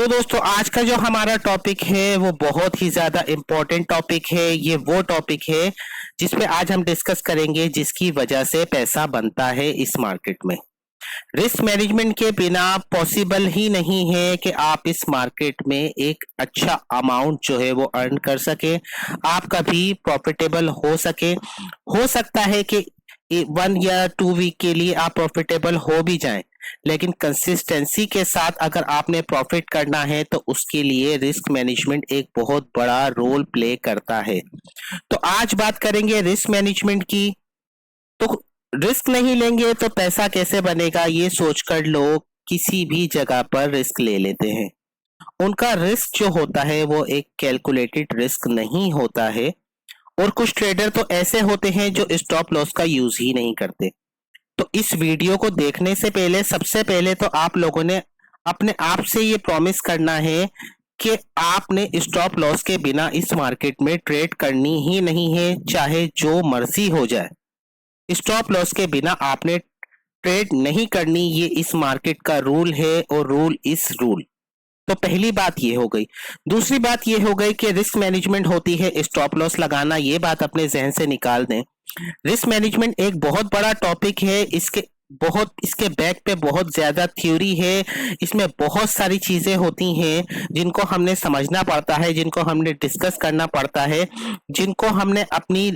दोस्तों आज का जो हमारा टॉपिक है वो बहुत ही ज्यादा इम्पोर्टेंट टॉपिक है। ये वो टॉपिक है जिस पे आज हम डिस्कस करेंगे जिसकी वजह से पैसा बनता है इस मार्केट में। रिस्क मैनेजमेंट के बिना पॉसिबल ही नहीं है कि आप इस मार्केट में एक अच्छा अमाउंट जो है वो अर्न कर सके, आप कभी प्रॉफिटेबल हो सके। हो सकता है कि 1 या 2 वीक के लिए आप प्रॉफिटेबल हो भी जाएं, लेकिन कंसिस्टेंसी के साथ अगर आपने प्रॉफिट करना है तो उसके लिए रिस्क मैनेजमेंट एक बहुत बड़ा रोल प्ले करता है। तो आज बात करेंगे रिस्क मैनेजमेंट की। तो रिस्क नहीं लेंगे तो पैसा कैसे बनेगा, ये सोचकर लोग किसी भी जगह पर रिस्क ले लेते हैं। उनका रिस्क जो होता है वो एक कैलकुलेटेड रिस्क नहीं होता है। और कुछ ट्रेडर तो ऐसे होते हैं जो स्टॉप लॉस का यूज ही नहीं करते। तो इस वीडियो को देखने से पहले सबसे पहले तो आप लोगों ने अपने आप से ये प्रॉमिस करना है कि आपने स्टॉप लॉस के बिना इस मार्केट में ट्रेड करनी ही नहीं है, चाहे जो मर्जी हो जाए। स्टॉप लॉस के बिना आपने ट्रेड नहीं करनी, ये इस मार्केट का रूल है और रूल इस रूल। तो पहली बात ये हो गई। दूसरी बात ये हो गई कि रिस्क मैनेजमेंट होती है स्टॉप लॉस लगाना, ये बात अपने जहन से निकाल दें। रिस्क मैनेजमेंट एक बहुत बड़ा टॉपिक है, इसके बैक पे बहुत ज्यादा थ्योरी है। इसमें बहुत सारी चीजें होती हैं जिनको हमने समझना पड़ता है, जिनको हमने डिस्कस करना पड़ता है, जिनको हमने अपनी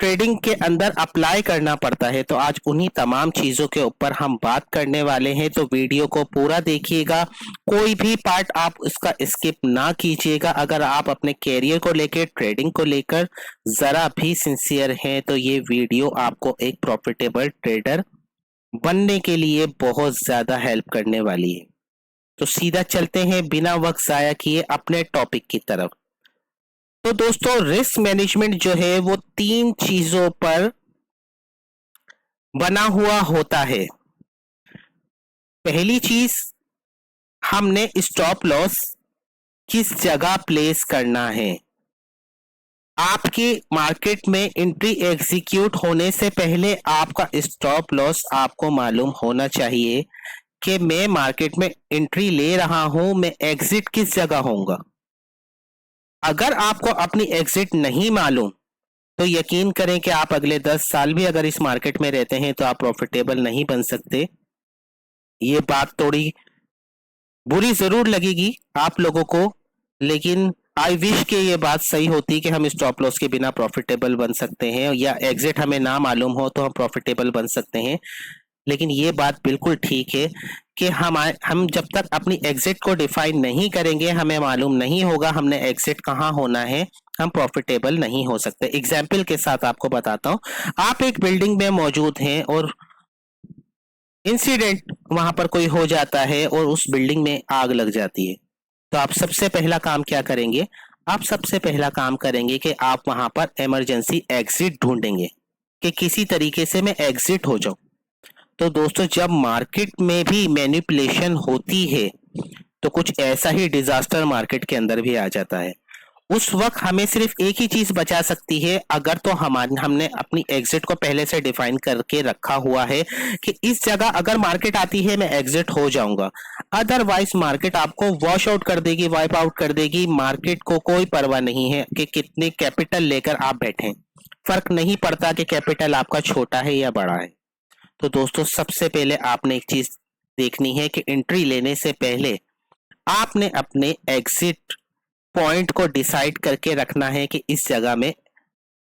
ट्रेडिंग के अंदर अप्लाई करना पड़ता है। तो आज उन्हीं तमाम चीजों के ऊपर हम बात करने वाले हैं। तो वीडियो को पूरा देखिएगा, कोई भी पार्ट आप इसका स्किप ना कीजिएगा। अगर आप अपने कैरियर को लेकर, ट्रेडिंग को लेकर जरा भी सिंसियर हैं तो ये वीडियो आपको एक प्रॉफिटेबल ट्रेडर बनने के लिए बहुत ज्यादा हेल्प करने वाली है। तो सीधा चलते हैं बिना वक्त जाया किए अपने टॉपिक की तरफ। तो दोस्तों रिस्क मैनेजमेंट जो है वो 3 चीजों पर बना हुआ होता है। पहली चीज, हमने स्टॉप लॉस किस जगह प्लेस करना है। आपकी मार्केट में एंट्री एग्जीक्यूट होने से पहले आपका स्टॉप लॉस आपको मालूम होना चाहिए कि मैं मार्केट में एंट्री ले रहा हूं, मैं एग्जिट किस जगह होऊंगा। अगर आपको अपनी एग्जिट नहीं मालूम तो यकीन करें कि आप अगले 10 साल भी अगर इस मार्केट में रहते हैं तो आप प्रॉफिटेबल नहीं बन सकते। ये बात थोड़ी बुरी जरूर लगेगी आप लोगों को, लेकिन आई विश कि ये बात सही होती कि हम स्टॉप लॉस के बिना प्रॉफिटेबल बन सकते हैं, या एग्जिट हमें ना मालूम हो तो हम प्रॉफिटेबल बन सकते हैं। लेकिन ये बात बिल्कुल ठीक है कि हम जब तक अपनी एग्जिट को डिफाइन नहीं करेंगे, हमें मालूम नहीं होगा हमने एग्जिट कहाँ होना है, हम प्रॉफिटेबल नहीं हो सकते। एग्जाम्पल के साथ आपको बताता हूँ। आप एक बिल्डिंग में मौजूद हैं और इंसिडेंट वहां पर कोई हो जाता है और उस बिल्डिंग में आग लग जाती है। तो आप सबसे पहला काम क्या करेंगे? आप सबसे पहला काम करेंगे कि आप वहां पर इमरजेंसी एग्जिट ढूंढेंगे कि किसी तरीके से मैं एग्जिट हो जाऊं। तो दोस्तों जब मार्केट में भी मैनिपुलेशन होती है तो कुछ ऐसा ही डिजास्टर मार्केट के अंदर भी आ जाता है। उस वक्त हमें सिर्फ एक ही चीज बचा सकती है, अगर तो हमने अपनी एग्जिट को पहले से डिफाइन करके रखा हुआ है कि इस जगह अगर मार्केट आती है मैं एग्जिट हो जाऊंगा। अदरवाइज मार्केट आपको वॉश आउट कर देगी, वाइप आउट कर देगी। मार्केट को कोई परवाह नहीं है कि कितने कैपिटल लेकर आप बैठे, फर्क नहीं पड़ता कि कैपिटल आपका छोटा है या बड़ा है। तो दोस्तों सबसे पहले आपने एक चीज देखनी है कि एंट्री लेने से पहले आपने अपने एग्जिट पॉइंट को डिसाइड करके रखना है कि इस जगह में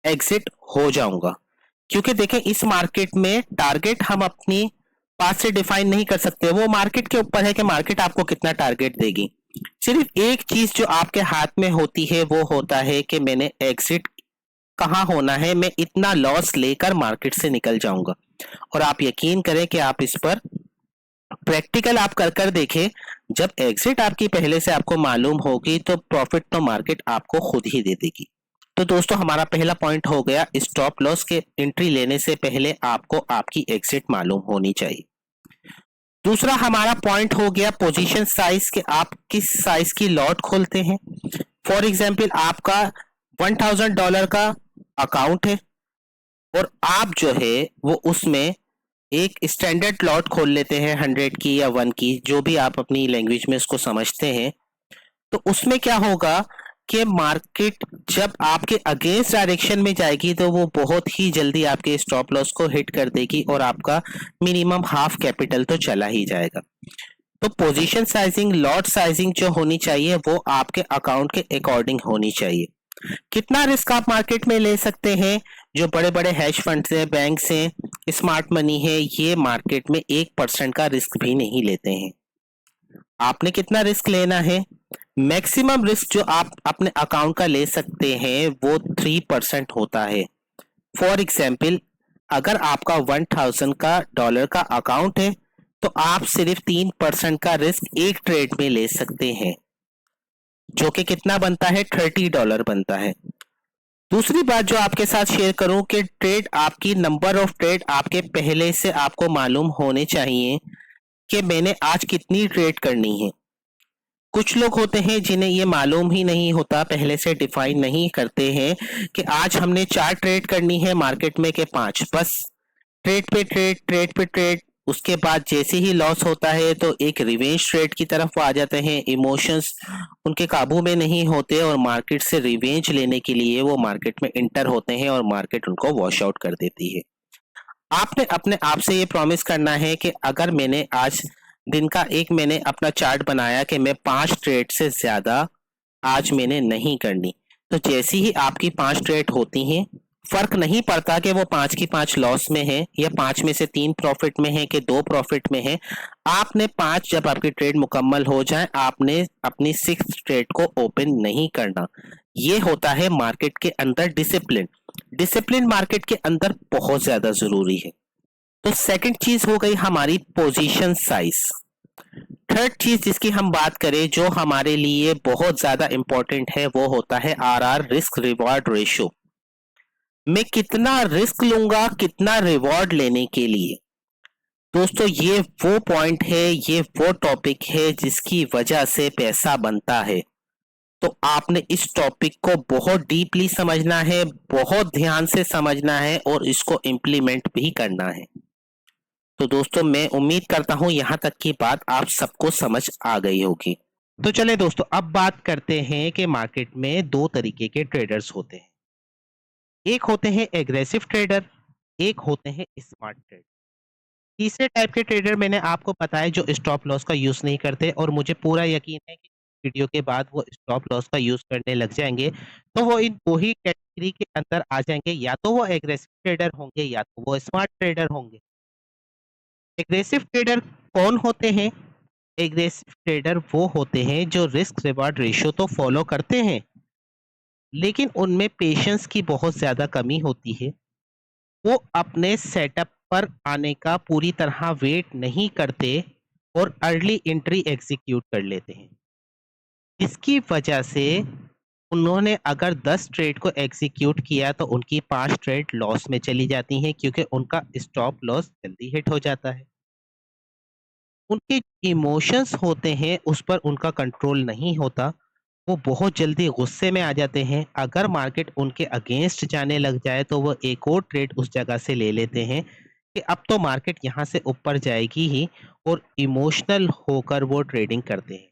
एग्जिट हो जाऊंगा। क्योंकि देखें इस मार्केट में टारगेट हम अपनी पास से डिफाइन नहीं कर सकते, वो मार्केट के ऊपर है कि मार्केट आपको कितना टारगेट देगी। सिर्फ एक चीज जो आपके हाथ में होती है वो होता है कि मैंने एग्जिट कहाँ होना है, मैं इतना लॉस लेकर मार्केट से निकल जाऊंगा। और आप यकीन करें कि आप इस पर प्रैक्टिकल आप कर कर देखें। जब एग्जिट आपकी पहले से आपको मालूम होगी तो प्रॉफिट तो मार्केट आपको खुद ही दे देगी। तो दोस्तों हमारा पहला पॉइंट हो गया, स्टॉप लॉस के एंट्री लेने से पहले आपको आपकी एग्जिट मालूम होनी चाहिए। दूसरा हमारा पॉइंट हो गया पोजीशन साइज, के आप किस साइज की लॉट खोलते हैं। फॉर एग्जाम्पल आपका $1000 का अकाउंट है और आप जो है वो उसमें एक स्टैंडर्ड लॉट खोल लेते हैं 100 की या 1 की, जो भी आप अपनी लैंग्वेज में उसको समझते हैं। तो उसमें क्या होगा कि मार्केट जब आपके अगेंस्ट डायरेक्शन में जाएगी तो वो बहुत ही जल्दी आपके स्टॉप लॉस को हिट कर देगी और आपका मिनिमम हाफ कैपिटल तो चला ही जाएगा। तो पोजीशन साइजिंग, लॉट साइजिंग जो होनी चाहिए वो आपके अकाउंट के अकॉर्डिंग होनी चाहिए। कितना रिस्क आप मार्केट में ले सकते हैं? जो बड़े बड़े हैश फंड्स हैं, बैंक्स हैं, स्मार्ट मनी है, ये मार्केट में 1% का रिस्क भी नहीं लेते हैं। आपने कितना रिस्क लेना है? मैक्सिमम रिस्क जो आप अपने अकाउंट का ले सकते हैं वो 3% होता है। फॉर एग्जाम्पल, अगर आपका 1000 का डॉलर का अकाउंट है तो आप सिर्फ 3% का रिस्क एक ट्रेड में ले सकते हैं, जो कि कितना बनता है? $30 बनता है। दूसरी बात जो आपके साथ शेयर करूं कि ट्रेड, आपकी नंबर ऑफ ट्रेड आपके पहले से आपको मालूम होने चाहिए कि मैंने आज कितनी ट्रेड करनी है। कुछ लोग होते हैं जिन्हें ये मालूम ही नहीं होता, पहले से डिफाइन नहीं करते हैं कि आज हमने 4 ट्रेड करनी है मार्केट में के 5, बस ट्रेड पे ट्रेड, ट्रेड पे ट्रेड। उसके बाद जैसे ही लॉस होता है तो एक रिवेंज ट्रेड की तरफ वो आ जाते हैं। इमोशंस उनके काबू में नहीं होते और मार्केट से रिवेंज लेने के लिए वो मार्केट में इंटर होते हैं और मार्केट उनको वॉश आउट कर देती है। आपने अपने आप से ये प्रॉमिस करना है कि अगर मैंने आज दिन का एक मैंने अपना चार्ट बनाया कि मैं 5 ट्रेड से ज्यादा आज मैंने नहीं करनी, तो जैसी ही आपकी 5 ट्रेड होती हैं, फर्क नहीं पड़ता कि वो 5 की 5 लॉस में है या 5 में से 3 प्रॉफिट में है कि 2 प्रॉफिट में है। आपने 5, जब आपकी ट्रेड मुकम्मल हो जाए, आपने अपनी 6th ट्रेड को ओपन नहीं करना। ये होता है मार्केट के अंदर डिसिप्लिन। डिसिप्लिन मार्केट के अंदर बहुत ज्यादा जरूरी है। तो सेकंड चीज हो गई हमारी पोजीशन साइज। थर्ड चीज जिसकी हम बात करें जो हमारे लिए बहुत ज्यादा इंपॉर्टेंट है वो होता है आरआर, रिस्क रिवॉर्ड रेशो। मैं कितना रिस्क लूंगा कितना रिवॉर्ड लेने के लिए। दोस्तों, ये वो पॉइंट है, ये वो टॉपिक है जिसकी वजह से पैसा बनता है। तो आपने इस टॉपिक को बहुत डीपली समझना है, बहुत ध्यान से समझना है और इसको इम्प्लीमेंट भी करना है। तो दोस्तों, मैं उम्मीद करता हूं यहां तक की बात आप सबको समझ आ गई होगी। तो चले दोस्तों, अब बात करते हैं कि मार्केट में 2 तरीके के ट्रेडर्स होते हैं। एक होते हैं एग्रेसिव ट्रेडर, एक होते हैं स्मार्ट ट्रेडर। तीसरे टाइप के ट्रेडर मैंने आपको बताया जो स्टॉप लॉस का यूज नहीं करते, और मुझे पूरा यकीन है कि वीडियो के बाद वो स्टॉप लॉस का यूज करने लग जाएंगे। तो वो इन 2 ही कैटेगरी के अंदर आ जाएंगे, या तो वो एग्रेसिव ट्रेडर होंगे या तो वो स्मार्ट ट्रेडर होंगे। एग्रेसिव ट्रेडर कौन होते हैं? एग्रेसिव ट्रेडर वो होते हैं जो रिस्क रिवार्ड रेशियो तो फॉलो करते हैं, लेकिन उनमें पेशेंस की बहुत ज्यादा कमी होती है। वो अपने सेटअप पर आने का पूरी तरह वेट नहीं करते और अर्ली एंट्री एग्जीक्यूट कर लेते हैं। इसकी वजह से उन्होंने अगर 10 ट्रेड को एग्जीक्यूट किया तो उनकी 5 ट्रेड लॉस में चली जाती हैं, क्योंकि उनका स्टॉप लॉस जल्दी हिट हो जाता है। उनके इमोशंस होते हैं उस पर उनका कंट्रोल नहीं होता, वो बहुत जल्दी गुस्से में आ जाते हैं। अगर मार्केट उनके अगेंस्ट जाने लग जाए तो वो एक और ट्रेड उस जगह से ले लेते हैं कि अब तो मार्केट यहाँ से ऊपर जाएगी ही, और इमोशनल होकर वो ट्रेडिंग करते हैं।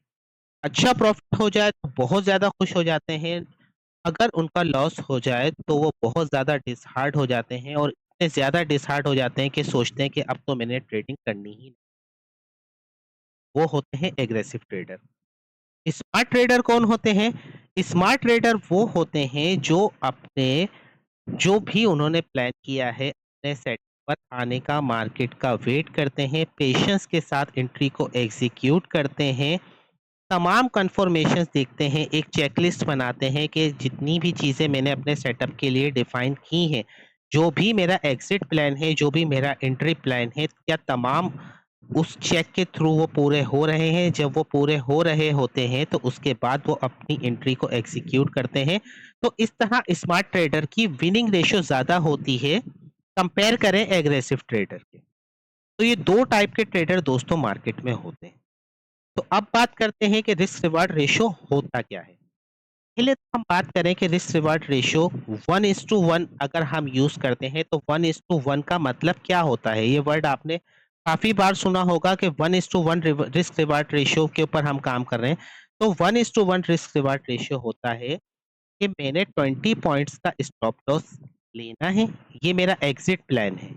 अच्छा प्रॉफिट हो जाए तो बहुत ज़्यादा खुश हो जाते हैं, अगर उनका लॉस हो जाए तो वो बहुत ज़्यादा डिसहार्ट हो जाते हैं, और इतने ज़्यादा डिसहार्ट हो जाते हैं कि सोचते हैं कि अब तो मैंने ट्रेडिंग करनी ही नहीं। वो होते हैं एग्रेसिव ट्रेडर। स्मार्ट ट्रेडर कौन होते हैं? स्मार्ट ट्रेडर वो होते हैं जो अपने, जो भी उन्होंने प्लान किया है, अपने सेट पर आने का, मार्केट का वेट करते हैं, पेशेंस के साथ एंट्री को एग्जीक्यूट करते हैं, तमाम कंफर्मेशंस देखते हैं, एक चेकलिस्ट बनाते हैं कि जितनी भी चीज़ें मैंने अपने सेटअप के लिए डिफाइन की हैं, जो भी मेरा एग्जिट प्लान है, जो भी मेरा एंट्री प्लान है, क्या तमाम उस चेक के थ्रू वो पूरे हो रहे हैं। जब वो पूरे हो रहे होते हैं तो उसके बाद वो अपनी एंट्री को एग्जीक्यूट करते हैं। तो इस तरह स्मार्ट ट्रेडर की विनिंग रेशियो ज़्यादा होती है कंपेयर करें एग्रेसिव ट्रेडर के। तो ये 2 टाइप के ट्रेडर दोस्तों मार्केट में होते हैं। तो अब बात करते हैं कि रिस्क रिवार्ड रेशियो होता क्या है। पहले तो हम बात करें कि रिस्क रिवार्ड रेशियो 1:1 अगर हम यूज करते हैं तो 1:1 का मतलब क्या होता है। ये वर्ड आपने काफी बार सुना होगा कि 1:1 रिस्क रिवार्ड रेशियो के ऊपर हम काम कर रहे हैं। तो 1:1 रिस्क रिवार्ड रेशियो होता है कि मैंने 20 पॉइंट्स का स्टॉप लॉस लेना है, ये मेरा एग्जिट प्लान है।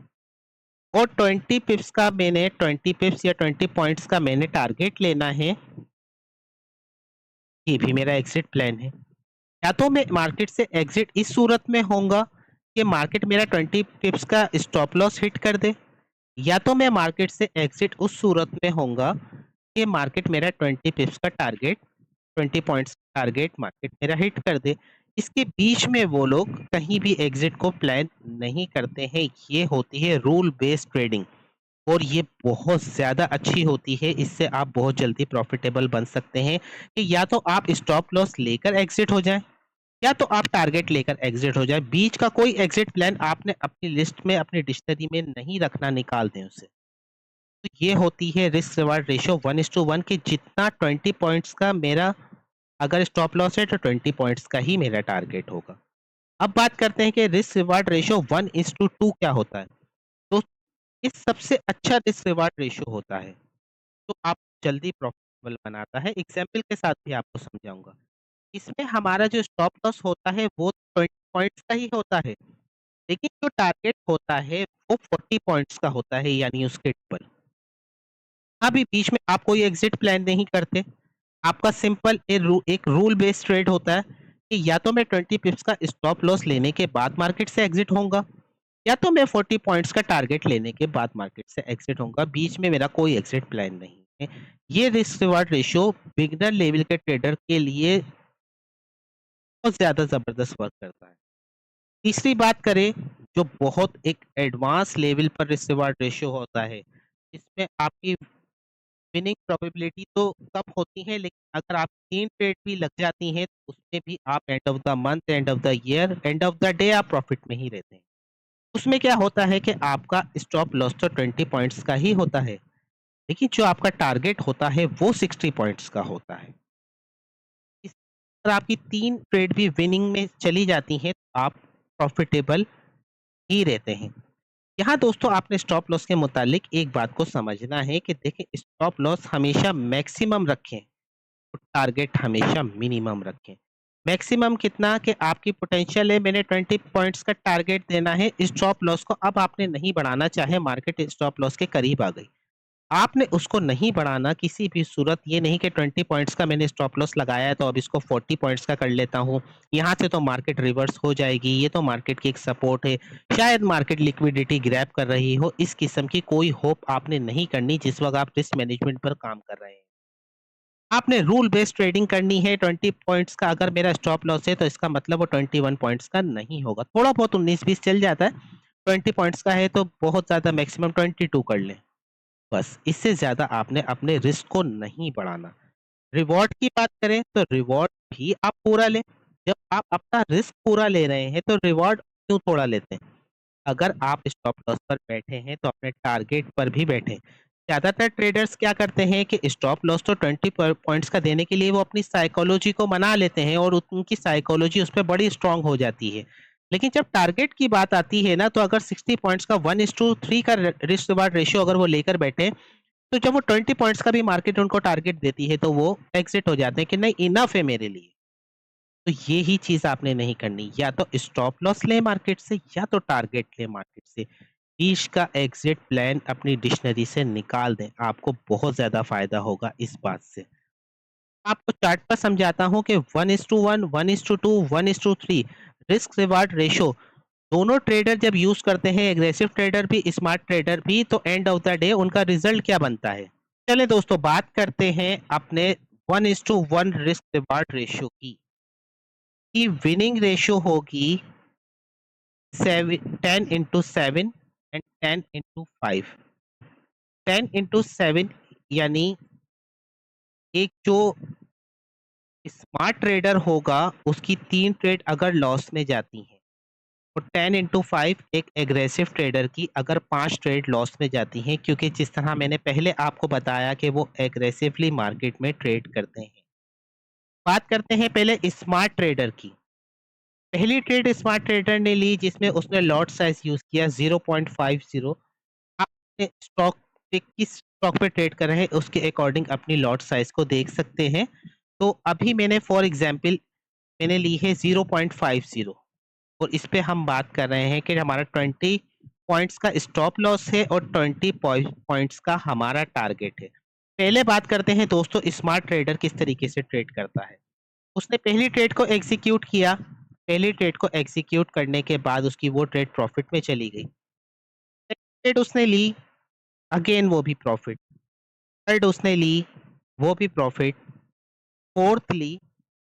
और 20 पिप्स का मैंने 20 पिप्स या 20 पॉइंट्स का मैंने टारगेट लेना है, ये भी मेरा एग्जिट प्लान है। या तो मैं मार्केट से एग्जिट इस सूरत में होऊंगा कि मार्केट मेरा 20 पिप्स का स्टॉप लॉस हिट कर दे, या तो मैं मार्केट से एग्जिट उस सूरत में होऊंगा कि मार्केट मेरा 20 पिप्स का टारगेट 20 पॉइंट्स टारगेट मार्केट मेरा हिट कर दे। इसके बीच में वो लोग कहीं भी एग्जिट को प्लान नहीं करते हैं। ये होती है रूल बेस्ड ट्रेडिंग और ये बहुत ज़्यादा अच्छी होती है। इससे आप बहुत जल्दी प्रॉफिटेबल बन सकते हैं कि या तो आप स्टॉप लॉस लेकर एग्जिट हो जाएं या तो आप टारगेट लेकर एग्जिट हो जाए। बीच का कोई एग्जिट प्लान आपने अपनी लिस्ट में अपनी डिक्शनरी में नहीं रखना, निकाल दें उसे। तो ये होती है रिस्क रिवार्ड रेशियो 1:1 की। जितना 20 पॉइंट्स का मेरा अगर स्टॉप लॉस है तो 20 पॉइंट्स का ही मेरा टारगेट होगा। अब बात करते हैं कि रिस्क रिवार्ड रेशियो 1:2 क्या होता है। तो इस सबसे अच्छा रिस्क रिवार्ड रेशियो होता है तो आप जल्दी प्रॉफिटेबल बनाता है। एग्जाम्पल के साथ भी आपको समझाऊंगा। इसमें हमारा जो स्टॉप लॉस होता है वो 20 पॉइंट्स का ही होता है, लेकिन जो टारगेट होता है वो 40 पॉइंट्स का होता है, यानी उसके डबल। अभी बीच में आप कोई एग्जिट प्लान नहीं करते। आपका सिंपल एक रूल बेस्ड ट्रेड होता है कि या तो मैं 20 पिप्स का स्टॉप लॉस लेने के बाद मार्केट से एग्जिट होऊंगा या तो मैं 40 पॉइंट्स का टारगेट लेने के बाद मार्केट से एग्जिट होऊंगा। बीच में मेरा कोई एग्जिट प्लान नहीं है। ये risk reward ratio beginner level के ट्रेडर के लिए बहुत ज्यादा जबरदस्त वर्क करता है। तीसरी बात करें जो बहुत एक एडवांस लेवल पर रिस्क रिवार्ड रेशियो होता है, इसमें आपकी विनिंग प्रोबेबिलिटी तो कम होती है, लेकिन अगर आप 3 ट्रेड भी लग जाती हैं तो उसमें भी आप end of the month, end of the year, end of the day आप प्रॉफिट में ही रहते हैं। उसमें क्या होता है कि आपका स्टॉप लॉस तो 20 पॉइंट्स का ही होता है, लेकिन जो आपका टारगेट होता है वो 60 पॉइंट्स का होता है। इस अगर आपकी 3 ट्रेड भी विनिंग में चली जाती हैं तो आप प्रॉफिटेबल ही रहते हैं। यहाँ दोस्तों आपने स्टॉप लॉस के मुतालिक एक बात को समझना है कि देखिए, स्टॉप लॉस हमेशा मैक्सिमम रखें, टारगेट हमेशा मिनिमम रखें। मैक्सिमम कितना कि आपकी पोटेंशियल है मैंने 20 पॉइंट्स का टारगेट देना है, स्टॉप लॉस को अब आपने नहीं बढ़ाना, चाहे मार्केट स्टॉप लॉस के करीब आ गई, आपने उसको नहीं बढ़ाना किसी भी सूरत। ये नहीं कि 20 पॉइंट्स का मैंने स्टॉप लॉस लगाया है तो अब इसको 40 पॉइंट्स का कर लेता हूँ, यहाँ से तो मार्केट रिवर्स हो जाएगी, ये तो मार्केट की एक सपोर्ट है, शायद मार्केट लिक्विडिटी ग्रैब कर रही हो। इस किस्म की कोई होप आपने नहीं करनी जिस वक्त आप रिस्क मैनेजमेंट पर काम कर रहे हैं। आपने रूल बेस्ड ट्रेडिंग करनी है। 20 पॉइंट्स का अगर मेरा स्टॉप लॉस है तो इसका मतलब वो 21 पॉइंट्स का नहीं होगा, थोड़ा बहुत 19-20 चल जाता है। 20 पॉइंट्स का है तो बहुत ज्यादा मैक्सिमम 22 कर लें, बस। इससे ज्यादा आपने अपने रिस्क को नहीं बढ़ाना। रिवॉर्ड की बात करें तो रिवॉर्ड भी आप पूरा लें। जब आप अपना रिस्क पूरा ले रहे हैं तो रिवॉर्ड क्यों थोड़ा लेते हैं। अगर आप स्टॉप लॉस पर बैठे हैं तो अपने टारगेट पर भी बैठे। ज्यादातर ट्रेडर्स क्या करते हैं कि स्टॉप लॉस तो 20 पॉइंट्स का देने के लिए वो अपनी साइकोलॉजी को मना लेते हैं और उनकी साइकोलॉजी उस पर बड़ी स्ट्रांग हो जाती है। लेकिन जब टारगेट की बात आती है ना, तो अगर 60 पॉइंट्स का 1:3 का रिस्क रिवार्ड रेशियो अगर वो लेकर बैठे, तो जब वो 20 पॉइंट्स का भी मार्केट उनको टारगेट देती है तो वो एग्जिट हो जाते हैं कि नहीं, इनफ है मेरे लिए। तो ये ही चीज आपने नहीं करनी, या तो स्टॉप लॉस ले मार्केट से या तो टारगेट ले मार्केट से। बीच का एग्जिट प्लान अपनी डिक्शनरी से निकाल दें, आपको बहुत ज्यादा फायदा होगा इस बात से। आपको चार्ट पर समझाता हूँ कि 1:1, 1:2, 1:3 रिस्क रिवार्ड रेशो दोनों ट्रेडर जब यूज करते हैं, एग्रेसिव ट्रेडर भी स्मार्ट ट्रेडर भी, तो एंड ऑफ द डे उनका रिजल्ट क्या बनता है। चले दोस्तों बात करते हैं अपने 1:1 रिस्क रिवार्ड रेशियो की विनिंग रेशियो होगी 10:7 एंड 10:5। 10:7 यानी एक जो स्मार्ट ट्रेडर होगा उसकी 3 ट्रेड अगर लॉस में जाती हैं, और 10:5 एक एग्रेसिव ट्रेडर की अगर 5 ट्रेड लॉस में जाती हैं, क्योंकि जिस तरह मैंने पहले आपको बताया कि वो एग्रेसिवली मार्केट में ट्रेड करते हैं। बात करते हैं पहले स्मार्ट ट्रेडर की। पहली ट्रेड स्मार्ट ट्रेडर ने ली जिसमें उसने लॉट साइज यूज किया 0.50। आप स्टॉक पे किस स्टॉक पे ट्रेड कर रहे हैं उसके अकॉर्डिंग अपनी लॉट साइज को देख सकते हैं। तो अभी मैंने फॉर एग्जांपल मैंने ली है 0.50 और इस पे हम बात कर रहे हैं कि हमारा 20 पॉइंट्स का स्टॉप लॉस है और 20 पॉइंट्स का हमारा टारगेट है। पहले बात करते हैं दोस्तों स्मार्ट ट्रेडर किस तरीके से ट्रेड करता है। उसने पहली ट्रेड को एग्जीक्यूट किया। पहली ट्रेड को एग्जीक्यूट करने के बाद उसकी वो ट्रेड प्रॉफिट में चली गई। ट्रेड उसने ली, अगेन वो भी प्रॉफिट। थर्ड उसने ली, वो भी प्रॉफिट। फोर्थ ली,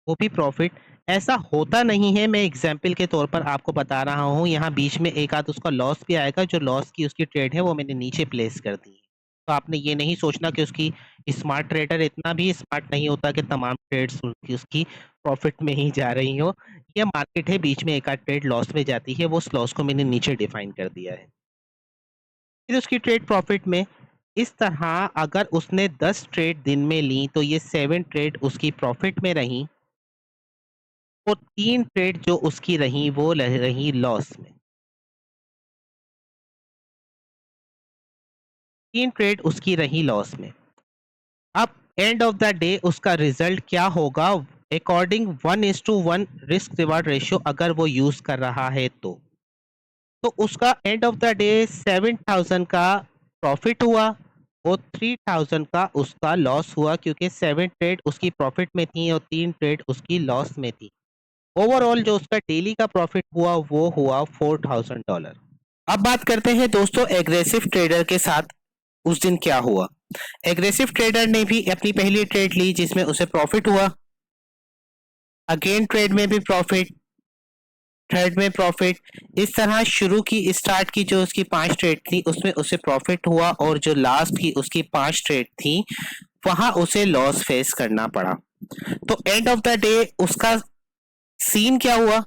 वो भी प्रॉफिट। ऐसा होता नहीं है, मैं एग्जाम्पल के तौर पर आपको बता रहा हूँ। यहाँ बीच में एक आध उसका लॉस भी आएगा, जो लॉस की उसकी ट्रेड है वो मैंने नीचे प्लेस कर दी है। तो आपने ये नहीं सोचना कि उसकी स्मार्ट ट्रेडर इतना भी स्मार्ट नहीं होता कि तमाम ट्रेड्स उसकी प्रॉफिट में ही जा रही हो। ये मार्केट है, बीच में एक आध ट्रेड लॉस में जाती है, वो उस लॉस को मैंने नीचे डिफाइन कर दिया है। फिर उसकी ट्रेड प्रॉफिट में इस तरह अगर उसने 10 ट्रेड दिन में ली तो ये 7 ट्रेड उसकी प्रॉफिट में रही और 3 ट्रेड जो उसकी रही वो रही लॉस में। 3 ट्रेड उसकी रही लॉस में। अब एंड ऑफ द डे उसका रिजल्ट क्या होगा अकॉर्डिंग 1:1 रिस्क रिवार्ड रेशियो अगर वो यूज कर रहा है तो उसका एंड ऑफ द डे 7,000 का प्रॉफिट हुआ और 3,000 का उसका लॉस हुआ, क्योंकि 7 ट्रेड उसकी प्रॉफिट में थी और 3 ट्रेड उसकी लॉस में थी। ओवरऑल जो उसका डेली का प्रॉफिट हुआ वो हुआ $4,000। अब बात करते हैं दोस्तों एग्रेसिव ट्रेडर के साथ उस दिन क्या हुआ। एग्रेसिव ट्रेडर ने भी अपनी पहली ट्रेड ली जिसमें उसे प्रॉफिट हुआ, अगेन ट्रेड में भी प्रॉफिट, थर्ड में प्रॉफिट। इस तरह शुरू की स्टार्ट की जो उसकी 5 ट्रेड थी उसमें उसे प्रॉफिट हुआ और जो लास्ट की उसकी 5 ट्रेड थी वहां उसे लॉस फेस करना पड़ा। तो एंड ऑफ द डे उसका सीन क्या हुआ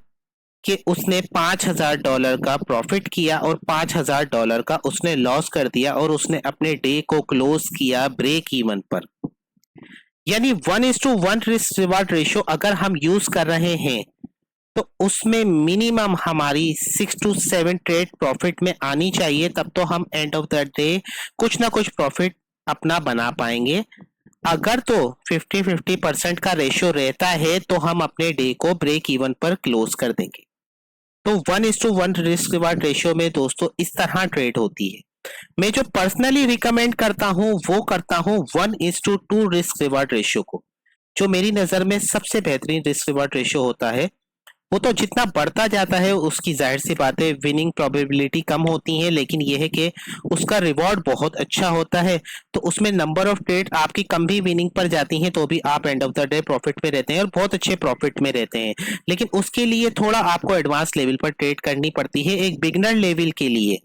कि उसने $5,000 का प्रॉफिट किया और $5,000 का उसने लॉस कर दिया और उसने अपने डे को क्लोज किया ब्रेक इवन पर। यानी 1:1 रिस्क रिवार्ड रेशियो अगर हम यूज कर रहे हैं तो उसमें मिनिमम हमारी 6 to 7 ट्रेड प्रॉफिट में आनी चाहिए, तब तो हम एंड ऑफ द डे कुछ ना कुछ प्रॉफिट अपना बना पाएंगे। अगर तो 50-50% का रेशियो रहता है तो हम अपने डे को ब्रेक इवन पर क्लोज कर देंगे। तो 1:1 रिस्क रिवार्ड रेशियो में दोस्तों इस तरह ट्रेड होती है। मैं जो पर्सनली रिकमेंड करता हूं वो करता हूं 1:2 रिस्क रिवार्ड रेशियो को, जो मेरी नजर में सबसे बेहतरीन रिस्क रिवार्ड रेशियो होता है। वो तो जितना बढ़ता जाता है उसकी जाहिर सी बात है विनिंग प्रोबेबिलिटी कम होती है, लेकिन यह है कि उसका रिवॉर्ड बहुत अच्छा होता है। तो उसमें नंबर ऑफ ट्रेड आपकी कम भी विनिंग पर जाती हैं तो भी आप end of the day profit में रहते हैं और बहुत अच्छे प्रॉफिट में रहते हैं। लेकिन उसके लिए थोड़ा आपको एडवांस लेवल पर ट्रेड करनी पड़ती है। एक बिगनर लेवल के लिए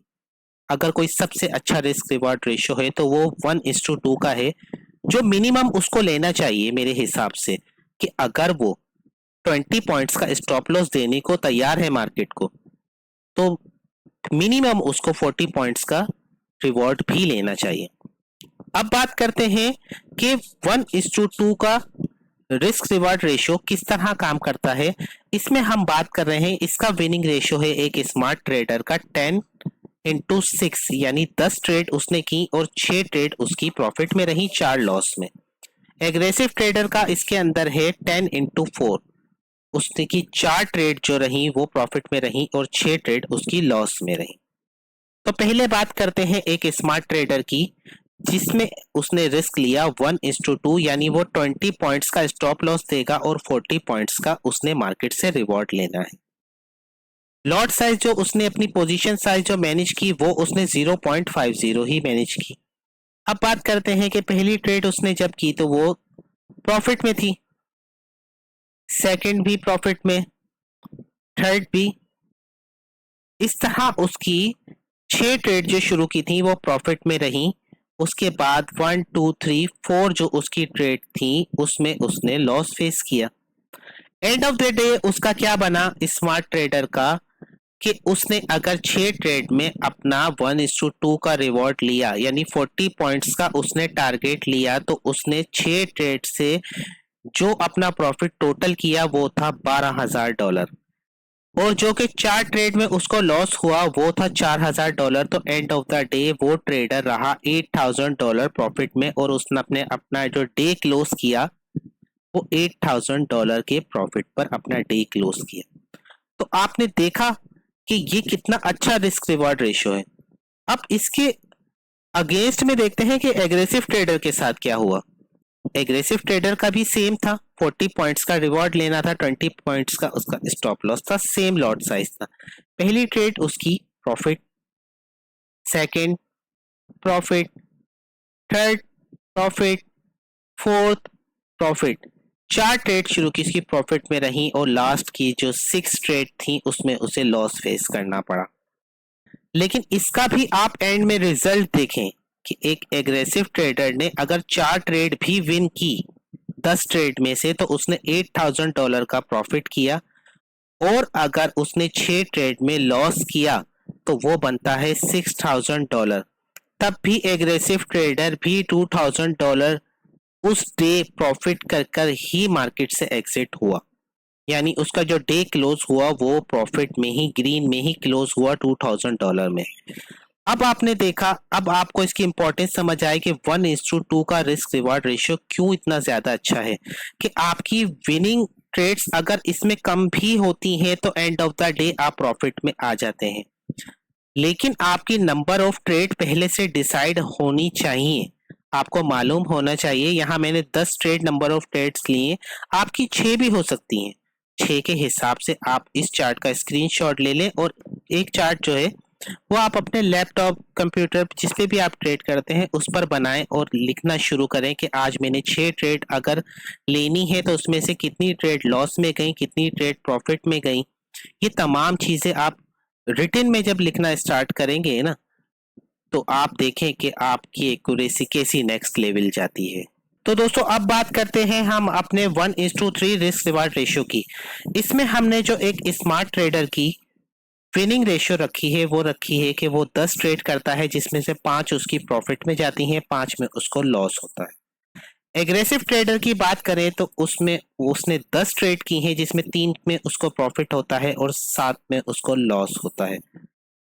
अगर कोई सबसे अच्छा रिस्क रिवॉर्ड रेशियो है तो वो 1:2 का है, जो मिनिमम उसको लेना चाहिए मेरे हिसाब से। कि अगर वो 20 पॉइंट्स का स्टॉप लॉस देने को तैयार है मार्केट को तो मिनिमम उसको 40 पॉइंट्स का रिवॉर्ड भी लेना चाहिए। अब बात करते हैं कि 1:2 का रिस्क रिवार्ड रेशियो किस तरह काम करता है। इसमें हम बात कर रहे हैं, इसका विनिंग रेशियो है एक स्मार्ट ट्रेडर का 10:6, यानी 10 ट्रेड उसने की और 6 ट्रेड उसकी प्रॉफिट में रही, 4 लॉस में। एग्रेसिव ट्रेडर का इसके अंदर है 10:4, उसने की 4 ट्रेड जो रही वो प्रॉफिट में रही और 6 ट्रेड उसकी लॉस में रही। तो पहले बात करते हैं एक स्मार्ट ट्रेडर की जिसमें उसने रिस्क लिया 1:2, यानी वो 20 पॉइंट्स का स्टॉप लॉस देगा और 40 पॉइंट्स का उसने मार्केट से रिवॉर्ड लेना है। लॉट साइज जो उसने अपनी पोजीशन साइज जो मैनेज की वो उसने 0.50 ही मैनेज की। अब बात करते हैं कि पहली ट्रेड उसने जब की तो वो प्रॉफिट में थी, सेकंड भी प्रॉफिट में, थर्ड भी। इस तरह उसकी 6 ट्रेड जो शुरू की थी वो प्रॉफिट में रही। उसके बाद 1, 2, 3, 4 जो उसकी ट्रेड थी उसमें उसने लॉस फेस किया। एंड ऑफ द डे उसका क्या बना स्मार्ट ट्रेडर का कि उसने अगर 6 ट्रेड में अपना 1:2 का रिवॉर्ड लिया, यानी 40 पॉइंट्स का उसने टारगेट लिया, तो उसने 6 ट्रेड से जो अपना प्रॉफिट टोटल किया वो था $12,000, और जो कि 4 ट्रेड में उसको लॉस हुआ वो था $4,000। तो एंड ऑफ द डे वो ट्रेडर रहा $8,000 प्रॉफिट में, और उसने अपने अपना जो डे क्लोज किया वो $8,000 के प्रॉफिट पर अपना डे क्लोज किया। तो आपने देखा कि ये कितना अच्छा रिस्क रिवॉर्ड रेशियो है। अब इसके अगेंस्ट में देखते हैं कि एग्रेसिव ट्रेडर के साथ क्या हुआ। एग्रेसिव ट्रेडर का भी सेम था, 40 पॉइंट्स का रिवॉर्ड लेना था, 20 पॉइंट्स का उसका स्टॉप लॉस था, सेम लॉट साइज था। पहली ट्रेड उसकी profit, second profit, third profit, fourth profit. 4 trade शुरू की इसकी प्रॉफिट में रही, और लास्ट की जो 6 ट्रेड थी उसमें उसे लॉस फेस करना पड़ा। लेकिन इसका भी आप एंड में रिजल्ट देखें कि एक एग्रेसिव ट्रेडर ने अगर 4 ट्रेड भी विन की 10 ट्रेड में से, तो उसने $8,000 का प्रॉफिट किया, और अगर उसने 6 ट्रेड में लॉस किया तो वो बनता है $6,000। तब भी एग्रेसिव ट्रेडर भी $2,000 उस डे प्रॉफिट कर कर ही मार्केट से एग्जिट हुआ, यानी उसका जो डे क्लोज हुआ वो प्रॉफिट में ही, ग्रीन में ही क्लोज हुआ $2,000 में। अब आपने देखा, अब आपको इसकी इंपॉर्टेंस समझ आए कि 1:2 का रिस्क रिवार्ड रेशियो क्यों इतना ज्यादा अच्छा है, कि आपकी विनिंग ट्रेड्स अगर इसमें कम भी होती हैं तो एंड ऑफ द डे आप प्रॉफिट में आ जाते हैं। लेकिन आपकी नंबर ऑफ ट्रेड पहले से डिसाइड होनी चाहिए, आपको मालूम होना चाहिए। यहाँ मैंने 10 ट्रेड नंबर ऑफ ट्रेड्स लिए, आपकी 6 भी हो सकती हैं। 6 के हिसाब से आप इस चार्ट का स्क्रीनशॉट ले लें, और एक चार्ट जो है वो आप अपने लैपटॉप, कंप्यूटर, जिस पे भी आप ट्रेड करते हैं उस पर बनाएं, और लिखना शुरू करें कि आज मैंने 6 ट्रेड अगर लेनी है तो उसमें से कितनी ट्रेड लॉस में गई, कितनी ट्रेड प्रॉफिट में गई। ये तमाम चीजें आप रिटन में जब लिखना स्टार्ट करेंगे ना, तो आप देखें कि आपकी एक्यूरेसी कैसी नेक्स्ट लेवल जाती है। तो दोस्तों अब बात करते हैं हम अपने 1:3 रिस्क रिवार्ड रेशियो की। इसमें हमने जो एक स्मार्ट ट्रेडर की विनिंग रेशियो रखी है वो रखी है कि वो 10 ट्रेड करता है जिसमें से 5 उसकी प्रॉफिट में जाती हैं, 5 में उसको लॉस होता है। एग्रेसिव ट्रेडर की बात करें तो उसमें उसने 10 ट्रेड की हैं जिसमें 3 में उसको प्रॉफिट होता है और 7 में उसको लॉस होता है।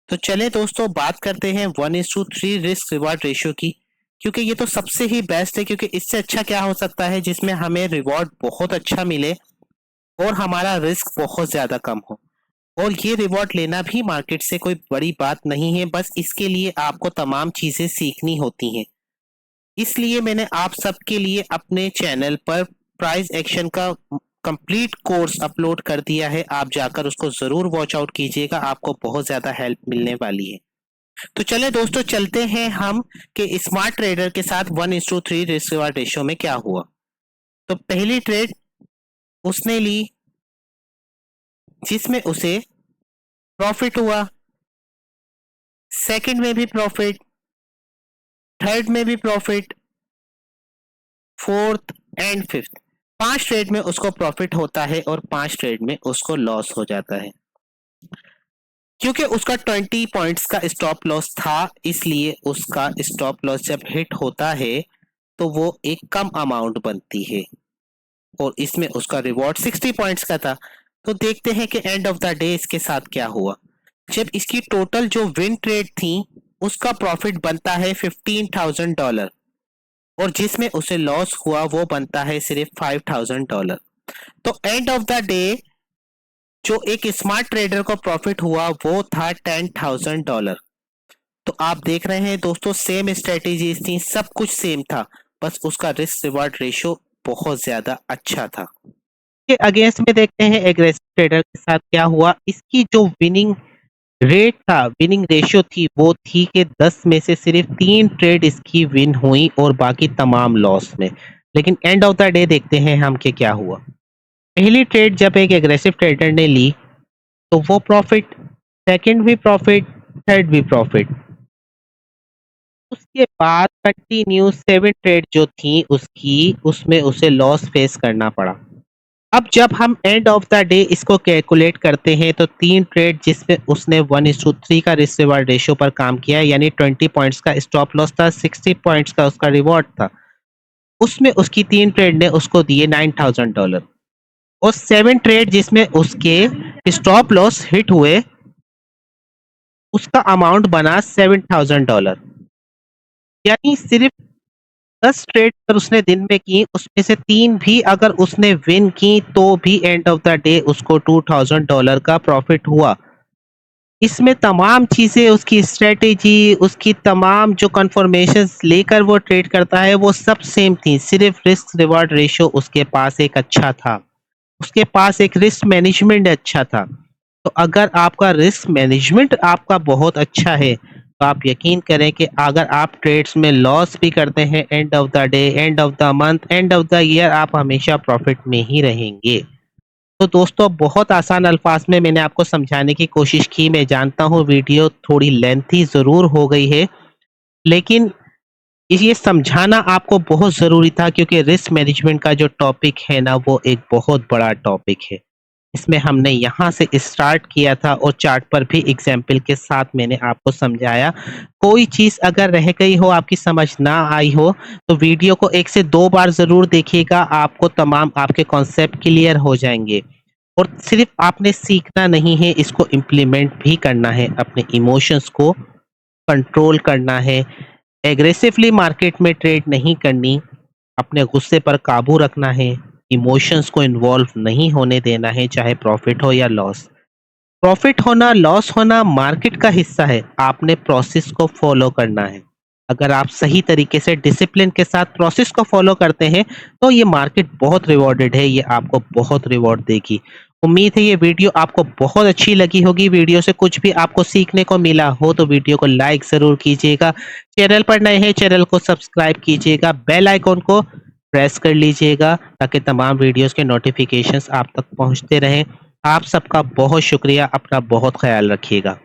तो चले दोस्तों बात करते हैं 1:3 रिस्क रिवार्ड रेशियो की, क्योंकि ये तो सबसे ही बेस्ट है। क्योंकि इससे अच्छा क्या हो सकता है जिसमें हमें रिवॉर्ड बहुत अच्छा मिले और हमारा रिस्क बहुत ज्यादा कम हो। और ये रिवॉर्ड लेना भी मार्केट से कोई बड़ी बात नहीं है, बस इसके लिए आपको तमाम चीजें सीखनी होती हैं। इसलिए मैंने आप सबके लिए अपने चैनल पर प्राइस एक्शन का कंप्लीट कोर्स अपलोड कर दिया है, आप जाकर उसको जरूर वॉच आउट कीजिएगा, आपको बहुत ज्यादा हेल्प मिलने वाली है। तो चले दोस्तों चलते हैं हम कि स्मार्ट ट्रेडर के साथ 1:3 रिस्क रिवार्ड रेशियो में क्या हुआ। तो पहली ट्रेड उसने ली जिसमें उसे प्रॉफिट हुआ, सेकंड में भी प्रॉफिट, थर्ड में भी profit, fourth and fifth. 5 trade में उसको प्रॉफिट होता है और 5 ट्रेड में उसको लॉस हो जाता है। क्योंकि उसका 20 पॉइंट्स का स्टॉप लॉस था, इसलिए उसका स्टॉप लॉस जब हिट होता है तो वो एक कम अमाउंट बनती है, और इसमें उसका रिवॉर्ड 60 पॉइंट्स का था। तो देखते हैं कि एंड ऑफ द डे इसके साथ क्या हुआ। जब इसकी टोटल जो विन ट्रेड थी उसका प्रॉफिट बनता है $15,000, और जिसमें उसे लॉस हुआ वो बनता है सिर्फ $5,000। तो एंड ऑफ द डे जो एक स्मार्ट ट्रेडर को प्रॉफिट हुआ वो था $10,000। तो आप देख रहे हैं दोस्तों, सेम स्ट्रेटेजीज थी, सब कुछ सेम था, बस उसका रिस्क रिवार्ड रेशियो बहुत ज्यादा अच्छा था। के अगेंस्ट में देखते हैं एग्रेसिव ट्रेडर के साथ क्या हुआ। इसकी जो विनिंग रेट था, विनिंग रेशियो थी, वो थी कि 10 में से सिर्फ 3 ट्रेड इसकी विन हुई और बाकी तमाम लॉस में। लेकिन एंड ऑफ द डे देखते हैं हम कि क्या हुआ। पहली ट्रेड जब एक एग्रेसिव ट्रेडर ने ली तो वो प्रॉफिट, सेकंड भी प्रॉफिट, थर्ड भी प्रॉफिट। उसके बाद कंटिन्यू 7 ट्रेड जो थी उसकी, उसमें उसे लॉस फेस करना पड़ा। अब जब हम एंड ऑफ द डे इसको कैलकुलेट करते हैं तो 3 ट्रेड जिसमें उसने 1:3 का रिस्क रिवार्ड रेशियो पर काम किया, यानी 20 पॉइंट्स का स्टॉप लॉस था, 60 पॉइंट्स का उसका रिवॉर्ड था। उसमें उसकी 3 ट्रेड ने उसको दिए $9,000 और 7 ट्रेड जिसमें उसके स्टॉप लॉस हिट हुए, उसका अमाउंट बना $7,000। यानी सिर्फ 10 ट्रेड अगर उसने दिन में की, उसमें से 3 भी अगर उसने विन की तो भी एंड ऑफ द डे उसको $2,000 का प्रॉफिट हुआ। इसमें तमाम चीज़ें, उसकी स्ट्रैटेजी, उसकी तमाम जो कन्फर्मेशंस लेकर वो ट्रेड करता है, वो सब सेम थी। सिर्फ रिस्क रिवार्ड रेशियो उसके पास एक अच्छा था, उसके पास एक रिस्क मैनेजमेंट अच्छा था। तो अगर आपका रिस्क मैनेजमेंट आपका बहुत अच्छा है, तो आप यकीन करें कि अगर आप ट्रेड्स में लॉस भी करते हैं, end of the day, end of the month, end of the year आप हमेशा प्रॉफिट में ही रहेंगे। तो दोस्तों, बहुत आसान अल्फाज में मैंने आपको समझाने की कोशिश की। मैं जानता हूँ वीडियो थोड़ी लेंथी ज़रूर हो गई है, लेकिन ये समझाना आपको बहुत ज़रूरी था, क्योंकि रिस्क मैनेजमेंट का जो टॉपिक है ना, वो एक बहुत बड़ा टॉपिक है। इसमें हमने यहाँ से स्टार्ट किया था और चार्ट पर भी एग्जाम्पल के साथ मैंने आपको समझाया। कोई चीज़ अगर रह गई हो, आपकी समझ ना आई हो, तो वीडियो को 1 से 2 बार ज़रूर देखिएगा, आपको तमाम आपके कॉन्सेप्ट क्लियर हो जाएंगे। और सिर्फ आपने सीखना नहीं है, इसको इम्प्लीमेंट भी करना है, अपने इमोशंस को कंट्रोल करना है, एग्रेसिवली मार्केट में ट्रेड नहीं करनी, अपने गुस्से पर काबू रखना है, इमोशंस को इन्वॉल्व नहीं होने देना है, चाहे प्रॉफिट हो या लॉस। प्रॉफिट होना, लॉस होना मार्केट का हिस्सा है, आपने प्रोसेस को फॉलो करना है। अगर आप सही तरीके से डिसिप्लिन के साथ प्रोसेस को फॉलो करते हैं, तो ये मार्केट बहुत रिवॉर्डेड है, ये आपको बहुत रिवॉर्ड देगी। उम्मीद है ये वीडियो आपको बहुत अच्छी लगी होगी। वीडियो से कुछ भी आपको सीखने को मिला हो तो वीडियो को लाइक ज़रूर कीजिएगा। चैनल पर नए हैं, चैनल को सब्सक्राइब कीजिएगा, बेल आइकॉन को प्रेस कर लीजिएगा, ताकि तमाम वीडियोस के नोटिफिकेशंस आप तक पहुंचते रहें। आप सबका बहुत शुक्रिया, अपना बहुत ख्याल रखिएगा।